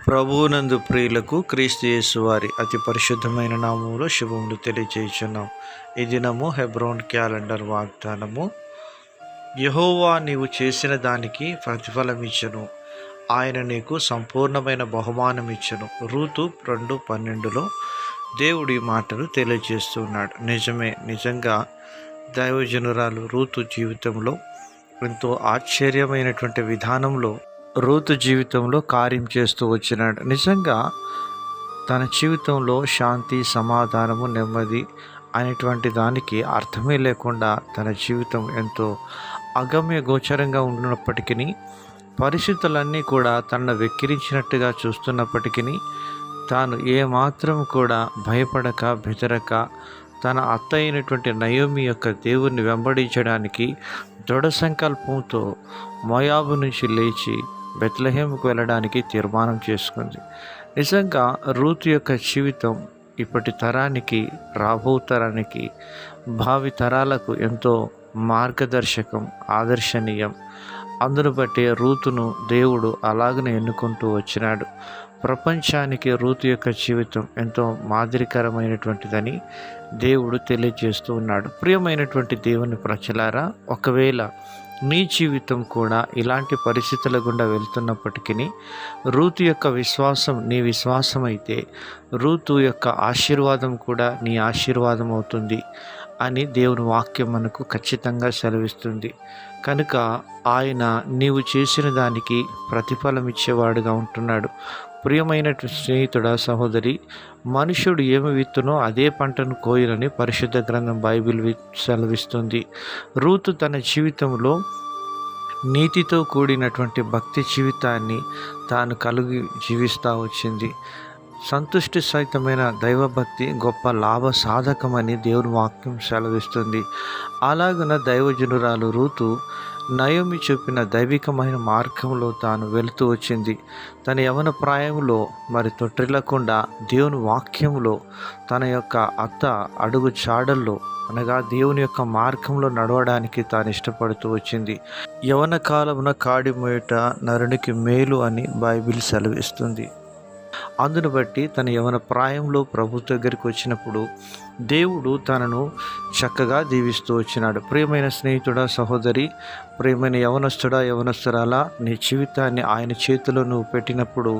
ప్రభువునందు ప్రియులకు క్రీస్తు యేసు వారి అతి పరిశుద్ధమైన నామములో శుభములు తెలియజేయుచున్నాం. ఈ దినము హెబ్రోన్ క్యాలెండర్ వాగ్దానము. యెహోవా నీవు చేసిన దానికి ప్రతిఫలం ఇచ్చును, ఆయన నీకు సంపూర్ణమైన బహుమానం ఇచ్చును. రూతు 2:12లో దేవుడి మాటలు తెలియజేస్తున్నాడు. నిజంగా దైవజనురాలు రూతు జీవితంలో ఎంతో ఆశ్చర్యమైనటువంటి విధానంలో రూతు జీవితంలో కార్యం చేస్తూ వచ్చినాడు. నిజంగా తన జీవితంలో శాంతి, సమాధానము, నెమ్మది అనేటువంటి దానికి అర్థమే లేకుండా తన జీవితం ఎంతో అగమ్య గోచరంగా ఉన్నప్పటికీ, పరిస్థితులన్నీ కూడా తనను వెక్కిరించినట్టుగా చూస్తున్నప్పటికీ తాను ఏమాత్రం కూడా భయపడక బెదరక తన అత్త అయినటువంటి నయోమి యొక్క దేవుణ్ణి వెంబడించడానికి దృఢ సంకల్పంతో మోయాబు నుంచి లేచి బెత్లెహేముకు వెళ్ళడానికి తీర్మానం చేసుకుంది. నిజంగా రూతు యొక్క జీవితం ఇప్పటి తరానికి, రాబో తరానికి, భావి తరాలకు ఎంతో మార్గదర్శకం, ఆదర్శనీయం. అందును బట్టి రూతును దేవుడు అలాగనే ఎన్నుకుంటూ వచ్చినాడు. ప్రపంచానికి రూతు యొక్క జీవితం ఎంతో మాదిరికరమైనటువంటిదని దేవుడు తెలియజేస్తూ ఉన్నాడు. ప్రియమైనటువంటి దేవుని ప్రజలారా, ఒకవేళ నీ జీవితం కూడా ఇలాంటి పరిస్థితుల గుండా వెళ్తున్నప్పటికీ రూతు యొక్క విశ్వాసం నీ విశ్వాసం అయితే రూతు యొక్క ఆశీర్వాదం కూడా నీ ఆశీర్వాదం అవుతుంది అని దేవుని వాక్యం మనకు ఖచ్చితంగా సెలవిస్తుంది. కనుక ఆయన నీవు చేసిన దానికి ప్రతిఫలం ఇచ్చేవాడుగా ఉంటున్నాడు. ప్రియమైన స్నేహితుడా, సహోదరి, మనుషుడు ఏమి విత్తునో అదే పంటను కోయనని పరిశుద్ధ గ్రంథం బైబిల్ సెలవిస్తుంది. రూతు తన జీవితంలో నీతితో కూడినటువంటి భక్తి జీవితాన్ని తాను కలిగి జీవిస్తూ వచ్చింది. సంతుష్టి సహితమైన దైవభక్తి గొప్ప లాభ సాధకమని దేవుని వాక్యం సెలవిస్తుంది. అలాగున దైవజనురాలు రూతు నయోమి చూపిన దైవికమైన మార్గంలో తాను వెళుతూ వచ్చింది. తన యవన ప్రాయంలో మరి తొట్టిల్లకుండా దేవుని వాక్యంలో తన యొక్క అత్త అడుగు చాడల్లో అనగా దేవుని యొక్క మార్గంలో నడవడానికి తాను ఇష్టపడుతూ వచ్చింది. యవన కాలమున కాడి మోయుట నరునికి మేలు అని బైబిల్ సెలవిస్తుంది. అందును బట్టి తన యవన ప్రాయంలో ప్రభు దగ్గరికి వచ్చినప్పుడు దేవుడు తనను చక్కగా దీవిస్తూ వచ్చినాడు. ప్రియమైన స్నేహితుడా, సహోదరి, ప్రియమైన యవనస్తుడా, యవనస్తురాలా, నీ జీవితాన్ని ఆయన చేతిలో నువ్వు పెట్టినప్పుడు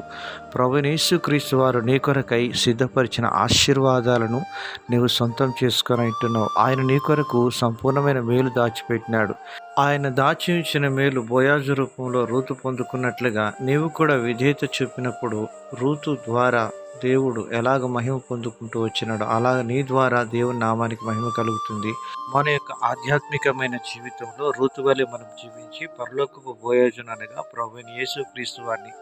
ప్రభువైన యేసుక్రీస్తు వారు నీ కొరకై సిద్ధపరిచిన ఆశీర్వాదాలను నీవు సొంతం చేసుకొని అంటున్నావు. ఆయన నీ కొరకు సంపూర్ణమైన మేలు దాచిపెట్టినాడు. ఆయన దాచి ఉంచిన మేలు బోయాజు రూపంలో రూతు పొందుకున్నట్లుగా నీవు కూడా విధేయత చూపినప్పుడు రూతు ద్వారా దేవుడు ఎలాగ మహిమ పొందుకుంటూ వచ్చినాడో అలాగ నీ ద్వారా దేవుని నామానికి మహిమ కలుగుతుంది. మన యొక్క ఆధ్యాత్మికమైన జీవితంలో రూతు వలె మనం జీవించి పరలోకపు బోయాజును అనగా ప్రభువైన యేసుక్రీస్తు వారిని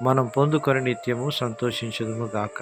మనం పొందుకొని నిత్యము సంతోషించుదుము గాక.